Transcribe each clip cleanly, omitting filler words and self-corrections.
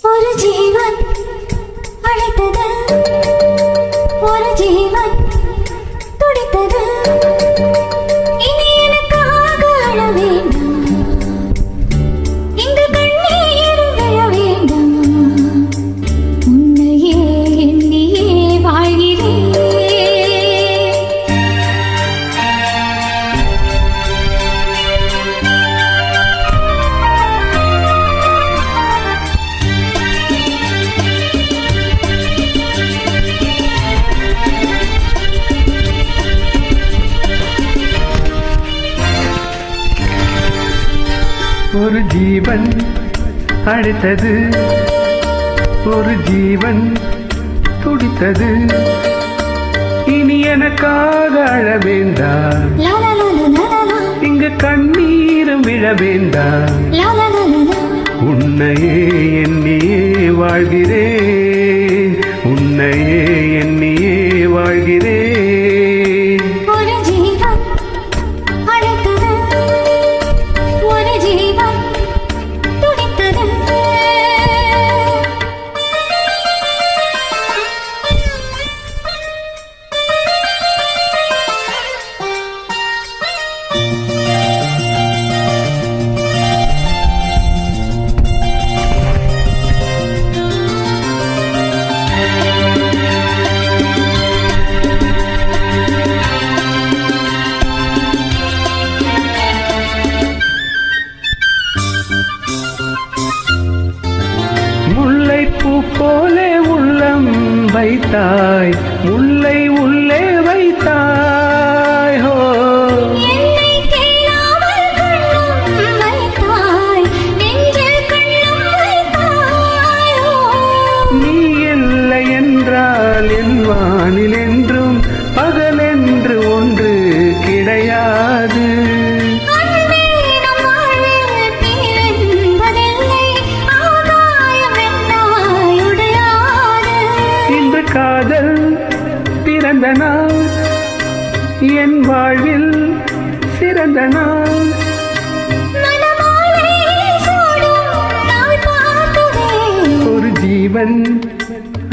ஒரு ஜீவன் அழைத்தது, ஒரு ஜீவன் துடித்தது. இனி எனக்காக அழ வேண்டாம், இங்கு கண்ணீர் விழ வேண்டாம். உன்னையே எண்ணியே வாழ்கிறேன். ஒரு ஜீவன் அழைத்தது, ஒரு ஜீவன் துடித்தது. இனி எனக்காக அழ வேண்டாம், இங்கு கண்ணீரும் விழ வேண்டாம். உன்னையே எண்ணியே வாழ்கிறேன், உன்னையே எண்ணியே வாழ்கிறேன். ஒரு ஜீவன் அழைத்தது, ஒரு ஜீவன் துடித்தது. முல்லைப்பூ போலே உள்ளம் வைத்தாய், முல்லை உள்ளே வைத்தாய். ஹோ என்னை கேளாமல் கண்ணும் வைத்தாய், நெஞ்சில் கண்ணும் வைத்தாய். நீ இல்லை என்றால் என் வானில் என்றும் பகலென்று ஒன்று கிடையாது. காதல் பிறந்த நாள், என் வாழ்வில் சிறந்த நாள். ஒரு ஜீவன்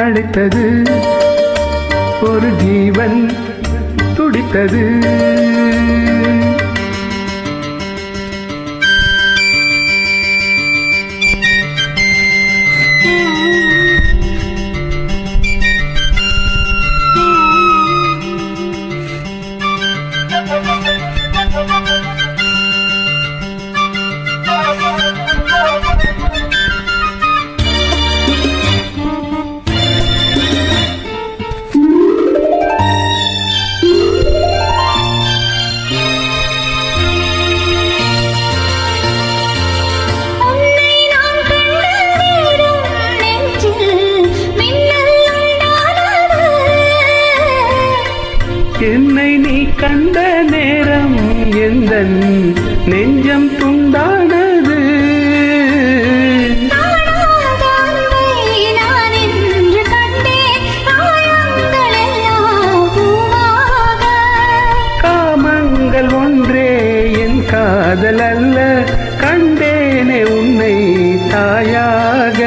அழைத்தது, ஒரு ஜீவன் துடித்தது. என்னை நீ கண்ட நேரம் எந்தன் நெஞ்சம் துண்டானது. காமங்கள் ஒன்றே என் காதல் அல்ல, கண்டேனே உன்னை தாயாக.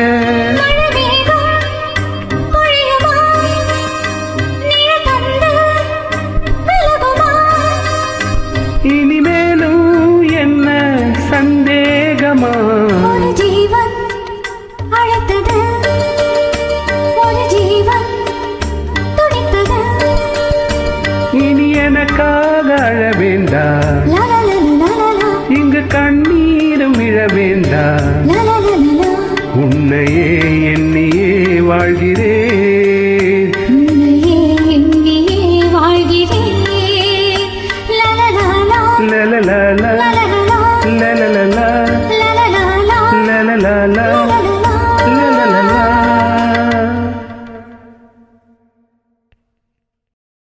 இனிமேலும் என்ன சந்தேகமா? ஒரு ஜீவன் அழைத்தது, ஒரு ஜீவன் துடித்தது. இனி எனக்காக அழ வேண்டாம், இங்கு கண்ணீரும் விழ வேண்டாம். உன்னையே எண்ணியே வாழ்கிறேன்.